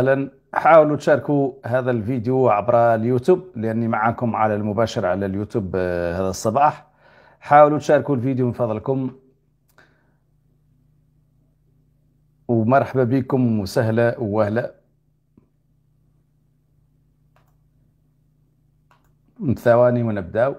أهلا. حاولوا تشاركوا هذا الفيديو عبر اليوتيوب لأني معكم على المباشر على اليوتيوب هذا الصباح. حاولوا تشاركوا الفيديو من فضلكم، ومرحبا بكم وسهلا ووهلا. من ثواني ونبدأ.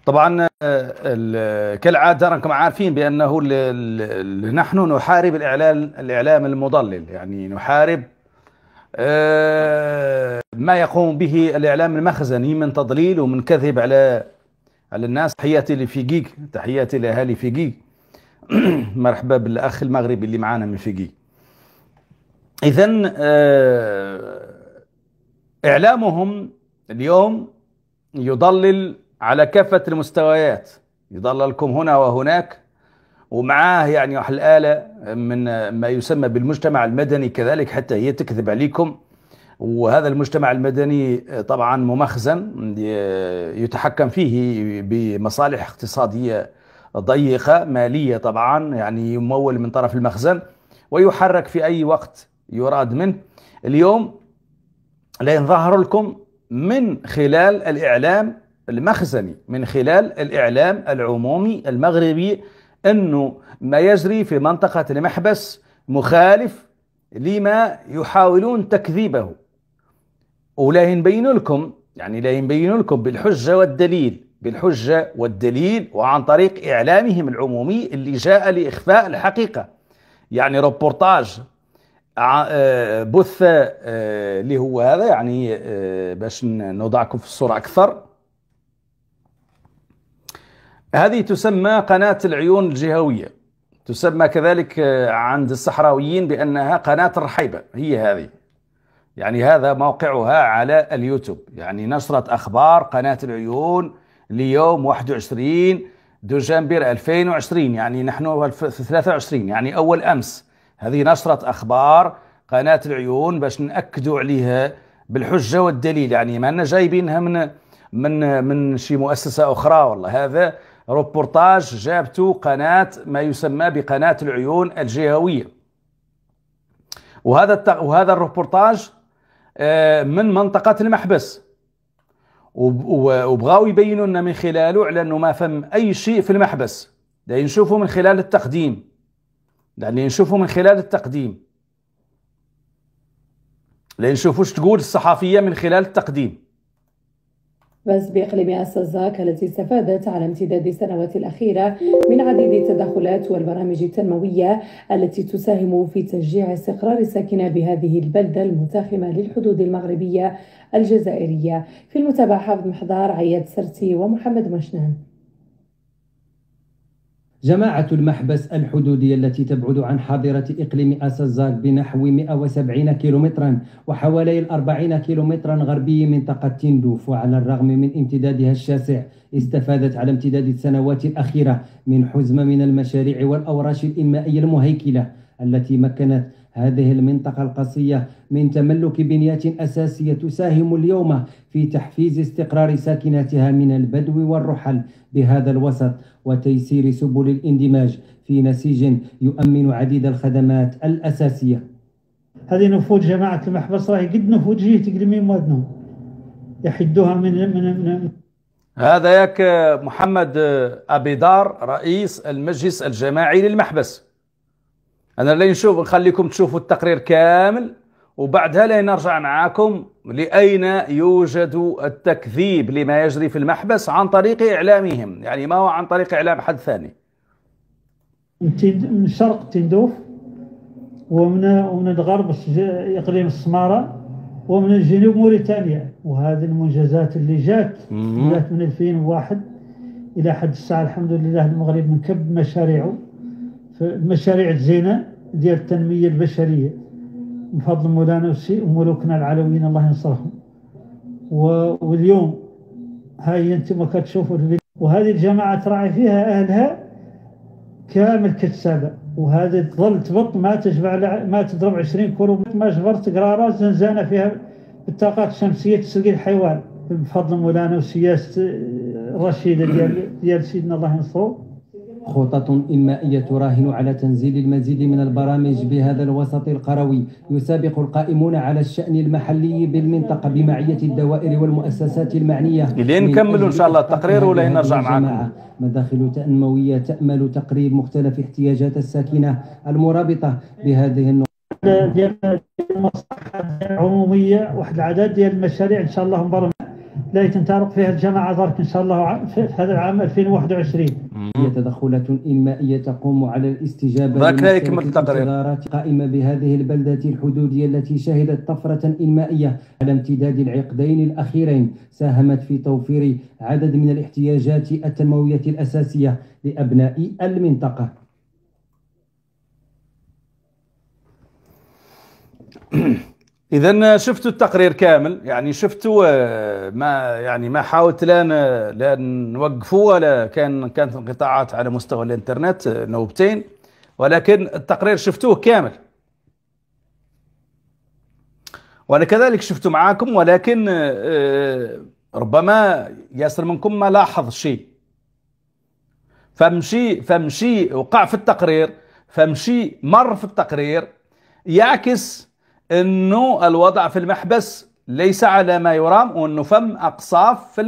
طبعا كالعادة راكم عارفين بأنه نحن نحارب الإعلام المضلل، يعني نحارب ما يقوم به الإعلام المخزني من تضليل ومن كذب على الناس. تحياتي لفيقيق، تحياتي لأهالي فيقيق. مرحبا بالأخ المغربي اللي معانا من فيقيق. إذن إعلامهم اليوم يضلل على كافة المستويات، يضللكم هنا وهناك، ومعاه يعني واحد الآلة من ما يسمى بالمجتمع المدني كذلك حتى هي تكذب عليكم. وهذا المجتمع المدني طبعا ممخزن يتحكم فيه بمصالح اقتصادية ضيقة مالية، طبعا يعني يمول من طرف المخزن ويحرك في أي وقت يراد منه. اليوم لا يظهر لكم من خلال الإعلام المخزني، من خلال الإعلام العمومي المغربي، أنه ما يجري في منطقة المحبس مخالف لما يحاولون تكذيبه. ولا ينبين لكم، يعني لا ينبين لكم بالحجة والدليل، بالحجة والدليل، وعن طريق إعلامهم العمومي اللي جاء لإخفاء الحقيقة. يعني روبورتاج بث اللي هو هذا، يعني باش نوضعكم في الصورة أكثر. هذه تسمى قناة العيون الجهوية، تسمى كذلك عند الصحراويين بأنها قناة الرحيبة. هي هذه، يعني هذا موقعها على اليوتيوب، يعني نشرة أخبار قناة العيون ليوم 21 دجنبر 2020، يعني نحن في 23، يعني أول أمس. هذه نشرة أخبار قناة العيون باش نأكدوا عليها بالحجة والدليل، يعني ما جايبينها من شي مؤسسة أخرى. والله هذا روبورتاج جابته قناة ما يسمى بقناة العيون الجهوية. وهذا الروبورتاج من منطقة المحبس، وبغاو يبينوا لنا من خلاله على انه ما فهم اي شيء في المحبس. لا نشوفوا من خلال التقديم، يعني نشوفوا من خلال التقديم، لا نشوفوش تقول الصحفية من خلال التقديم. بس بإقليم أسازاك التي استفادت على امتداد السنوات الأخيرة من عديد التدخلات والبرامج التنموية التي تساهم في تشجيع استقرار الساكنة بهذه البلدة المتاخمة للحدود المغربية الجزائرية. في المتابعة حافظ محضار، عياد سرتي ومحمد مشنان. جماعة المحبس الحدودية التي تبعد عن حاضرة إقليم أسازاك بنحو 170 كيلومترا وحوالي 40 كيلومترا غربي منطقة تندوف، وعلى الرغم من امتدادها الشاسع استفادت على امتداد السنوات الأخيرة من حزمة من المشاريع والأوراش الإنمائية المهيكلة التي مكنت هذه المنطقة القصية من تملك بنيات أساسية تساهم اليوم في تحفيز استقرار ساكناتها من البدو والرحل بهذا الوسط وتيسير سبل الاندماج في نسيج يؤمن عديد الخدمات الأساسية. هذه نفوذ جماعة المحبس راهي قد نفوذ جهة تقليمين مودنهم يحدوها من هذا ياك محمد أبي دار رئيس المجلس الجماعي للمحبس. أنا اللي نخليكم تشوفوا التقرير كامل، وبعدها لا نرجع معاكم لأين يوجد التكذيب لما يجري في المحبس عن طريق إعلامهم، يعني ما هو عن طريق إعلام حد ثاني. من شرق تندوف، ومن الغرب إقليم السمارة، ومن الجنوب موريتانيا. وهذه المنجزات اللي جات من 2001 إلى حد الساعة الحمد لله المغرب منكب مشاريعه، المشاريع الزينة ديال التنمية البشرية بفضل مولانا وملوكنا العلويين الله ينصرهم. واليوم هاي انتم كتشوفوا الفيديو، وهذه الجماعة تراعي فيها أهلها كامل كتسابة، وهذه تظل تبط ما تشبع، ما تضرب 20 كروب، ما جبرت قرارات زنزانة فيها بالطاقات الشمسية تسقي الحيوان. بفضل مولانا وسياسة الرشيدة ديال سيدنا الله ينصرو. خطط إنمائية تراهن على تنزيل المزيد من البرامج بهذا الوسط القروي. يسابق القائمون على الشأن المحلي بالمنطقة بمعية الدوائر والمؤسسات المعنية لين نكملوا إن شاء الله التقرير ولا نرجع معكم. مداخل تنموية تأمل تقريب مختلف احتياجات الساكنة المرابطة بهذه النقطة. ديال المصلحة العمومية واحد العدد ديال المشاريع إن شاء الله مبرمجة لا يتنطلق فيها الجماعة درك إن شاء الله في هذا العام 2021. هي تدخلات إنمائية تقوم على الاستجابة للقرارات قائمة بهذه البلدة الحدودية التي شهدت طفرة إنمائية على امتداد العقدين الأخيرين ساهمت في توفير عدد من الاحتياجات التنموية الأساسية لأبناء المنطقة. إذا شفتوا التقرير كامل، يعني شفتوا ما حاولت لا نوقفوا ولا كانت انقطاعات على مستوى الإنترنت نوبتين، ولكن التقرير شفتوه كامل وأنا كذلك شفته معاكم، ولكن ربما ياسر منكم ما لاحظ شيء، فمشي وقع في التقرير، فمشي مر في التقرير يعكس انه الوضع في المحبس ليس على ما يرام، وانه فم اقصاف في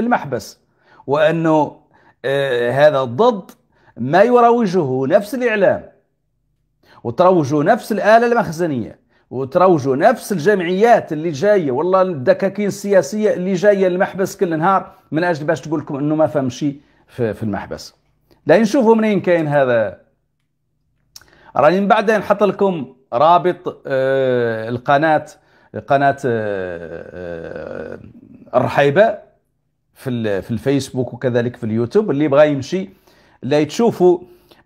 المحبس، وانه هذا ضد ما يروجه نفس الاعلام، وتروجوا نفس الآلة المخزنية، وتروجوا نفس الجمعيات اللي جايه، والله الدكاكين السياسيه اللي جايه المحبس كل نهار من اجل باش تقول لكم انه ما فهم شيء في المحبس. لا نشوفوا منين كاين هذا. راني من بعد نحط لكم رابط قناة الرحيبة في الفيسبوك وكذلك في اليوتيوب، اللي بغى يمشي لا تشوفوا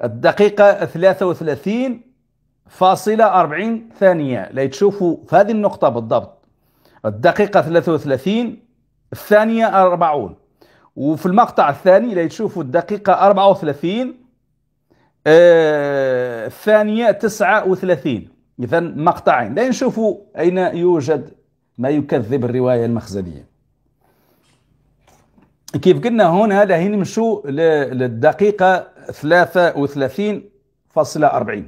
الدقيقة 33.40 ثانية، لا تشوفوا في هذه النقطة بالضبط الدقيقة 33 الثانية 40، وفي المقطع الثاني لا تشوفوا الدقيقة 34 الثانية 39. إذا مقطعين لا نشوفوا أين يوجد ما يكذب الرواية المخزنية. كيف قلنا هنا لهين نمشوا للدقيقة 33.40.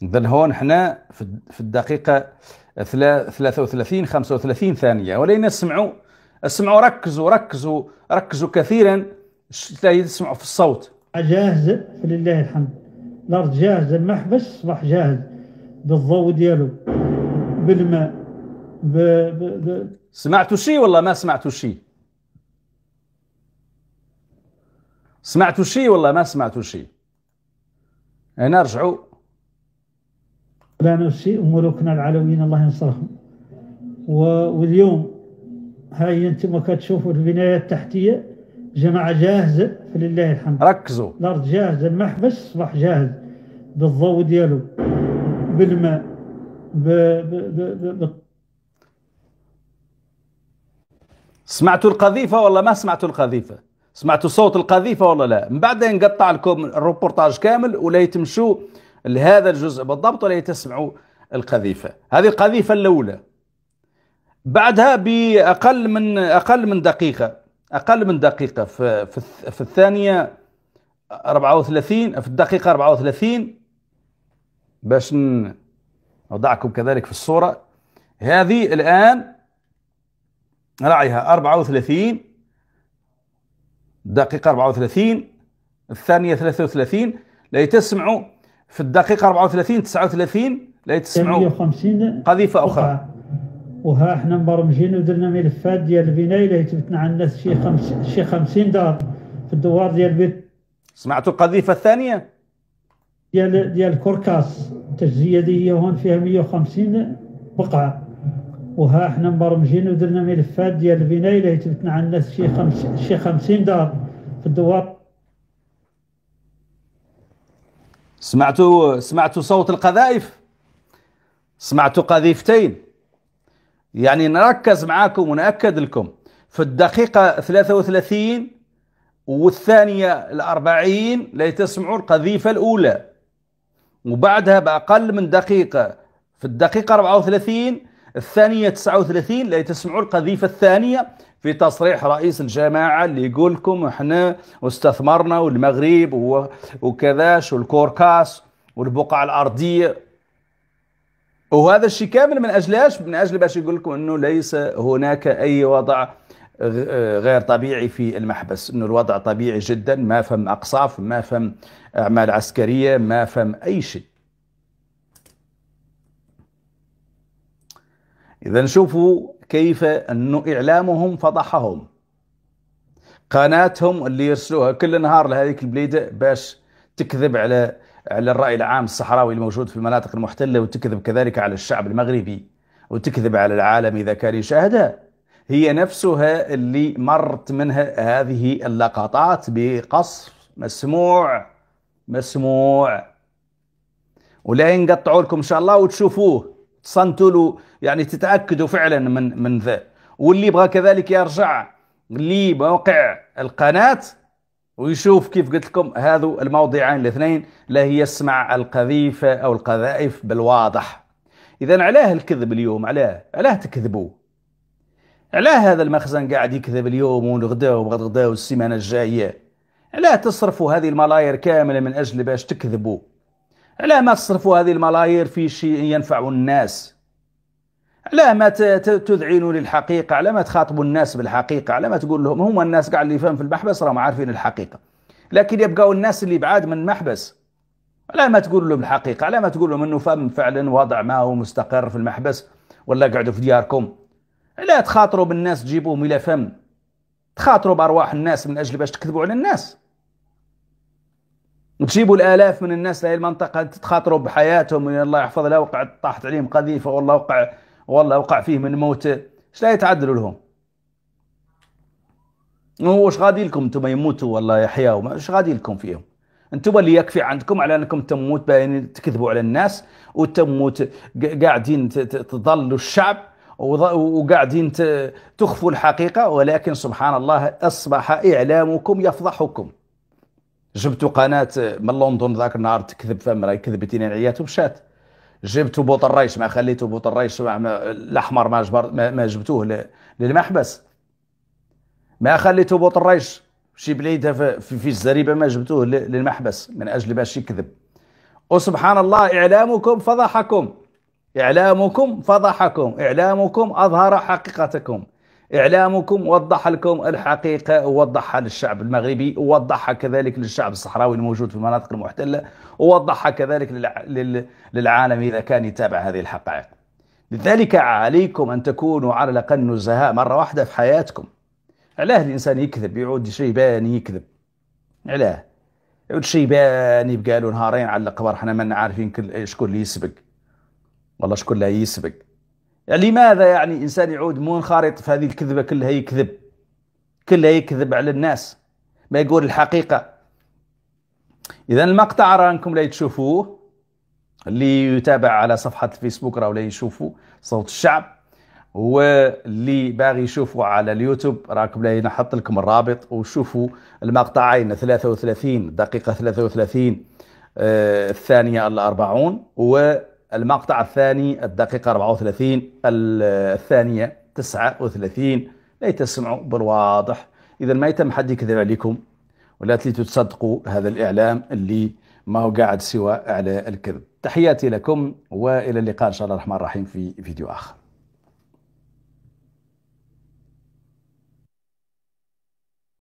إذا هون احنا في الدقيقة 35 ثانية، ولين اسمعوا ركزوا كثيرا، تسمعوا في الصوت. جاهزة فلله الحمد، الأرض جاهزة، المحبس أصبح جاهز بالضوء ديالو بالماء سمعتوا شيء ولا ما سمعتوا شيء؟ سمعتوا شيء ولا ما سمعتوا شيء؟ هنا رجعوا لا نفسي وملوكنا العلويين الله ينصرهم. واليوم هاي انتم كتشوفوا البناية التحتية جماعة جاهزة فلله الحمد، ركزوا، الأرض جاهزة، المحبس أصبح جاهز بالضوء ديالو بالماء سمعتوا القذيفة ولا ما سمعتوا القذيفة؟ سمعتوا صوت القذيفة ولا لا؟ من بعد نقطع لكم الروبورتاج كامل ولا تمشوا لهذا الجزء بالضبط ولا تسمعوا القذيفة. هذه القذيفة الأولى. بعدها بأقل من دقيقة في الثانية 34، في الدقيقة 34 باش نوضعكم كذلك في الصورة. هذه الآن راعيها 34 دقيقة 34، الثانية 33 لا تسمعوا في الدقيقة 34 39 لا تسمعوا قذيفة أخرى. وها احنا مبرمجين ودرنا ملفات ديال البنايه اللي يثبتنا عن الناس شي 50 دار في الدوار ديال البيت. سمعتوا القذيفة الثانية ديال كوركاس التجزئه دي هي هون فيها 150 بقعه. وها احنا مبرمجين ودرنا ملفات ديال البنايه اللي يثبتنا عن الناس شي 50 دار في الدوار. سمعتوا صوت القذائف؟ سمعتوا قذيفتين؟ يعني نركز معاكم ونأكد لكم في الدقيقة 33 والثانية 40 لا تسمعوا القذيفة الأولى، وبعدها بأقل من دقيقة، في الدقيقة 34 الثانية 39 لا تسمعوا القذيفة الثانية في تصريح رئيس الجماعة اللي يقول لكم احنا واستثمرنا والمغرب وكذاش والكوركاس والبقع الأرضية. وهذا الشيء كامل من أجل ايش؟ من أجل باش يقول لكم أنه ليس هناك أي وضع غير طبيعي في المحبس، أنه الوضع طبيعي جدا، ما فهم أقصاف، ما فهم أعمال عسكرية، ما فهم أي شيء. إذا شوفوا كيف أنه إعلامهم فضحهم، قناتهم اللي يرسلوها كل نهار لهذيك البليدة باش تكذب على الرأي العام الصحراوي الموجود في المناطق المحتلة، وتكذب كذلك على الشعب المغربي، وتكذب على العالم إذا كان يشاهدها، هي نفسها اللي مرت منها هذه اللقطات بقصف مسموع ولا ينقطعوا لكم إن شاء الله وتشوفوه تصنتوا له، يعني تتأكدوا فعلا من ذا. واللي يبغى كذلك يرجع لموقع القناة ويشوف كيف قلت لكم هذو الموضعين الاثنين لا يسمع القذيفة أو القذائف بالواضح. إذا علاه الكذب اليوم؟ علاه تكذبوا؟ علاه هذا المخزن قاعد يكذب اليوم والغدا وغدا والسيمانة الجاية؟ علاه تصرفوا هذه الملايير كاملة من أجل باش تكذبوا؟ علاه ما تصرفوا هذه الملايير في شيء ينفع الناس؟ علاه ما تذعنوا للحقيقة؟ علاه ما تخاطبوا الناس بالحقيقة؟ علاه ما تقول لهم هم الناس قاعد اللي يفهم في المحبس راهم عارفين الحقيقة، لكن يبقوا الناس اللي بعاد من المحبس علاه ما تقول لهم الحقيقة؟ علاه ما تقول لهم انه فهم فعلا وضع ما هو مستقر في المحبس ولا قعدوا في دياركم؟ علاه تخاطروا بالناس تجيبوهم الى فم؟ تخاطروا بارواح الناس من اجل باش تكذبوا على الناس وتجيبوا الالاف من الناس لهي المنطقة تخاطروا بحياتهم، الله يحفظ لا وقع طاحت عليهم قذيفة والله وقع فيه من موت، ايش لا يتعدلوا لهم؟ واش غادي لكم انتم يموتوا والله يحياوا؟ ايش غادي لكم فيهم؟ انتم اللي يكفي عندكم على انكم تموت باين تكذبوا على الناس وتموت قاعدين تضلوا الشعب وقاعدين تخفوا الحقيقة، ولكن سبحان الله أصبح إعلامكم يفضحكم. جبتوا قناة من لندن ذاك النهار تكذب فمرة كذبت عيات ومشات، جبتوا بوط الريش ما خليتوا بوط الريش الأحمر ما جبتوه للمحبس، ما خليتوا بوط الريش شي بليده في الزريبة ما جبتوه للمحبس من أجل باش يكذب. وسبحان الله إعلامكم فضحكم، إعلامكم فضحكم، إعلامكم أظهر حقيقتكم، إعلامكم وضح لكم الحقيقة ووضحها للشعب المغربي ووضحها كذلك للشعب الصحراوي الموجود في المناطق المحتلة ووضحها كذلك للعالم إذا كان يتابع هذه الحقائق. لذلك عليكم أن تكونوا على الأقل نزهاء مرة واحدة في حياتكم. علاه الإنسان يكذب يعود شيبان يكذب؟ علاه يعود شيبان يبقى له نهارين على القبر حنا ما عارفين شكون اللي يسبق والله شكون اللي يسبق؟ يعني لماذا يعني إنسان يعود منخرط في هذه الكذبة كلها يكذب على الناس ما يقول الحقيقة؟ إذا المقطع رانكم لا تشوفوه، اللي يتابع على صفحة الفيسبوك راه لا يشوفوا صوت الشعب، واللي باغي يشوفوا على اليوتيوب راكم لا نحط لكم الرابط وشوفوا المقطعين 33 دقيقة 33 الثانية 40 والمقطع الثاني الدقيقة 34 الثانية 39 لا تسمعوا بالواضح. إذا ما يتم حد يكذب عليكم ولا تريدوا تصدقوا هذا الإعلام اللي ما هو قاعد سوى على الكذب. تحياتي لكم وإلى اللقاء إن شاء الله الرحمن الرحيم في فيديو آخر.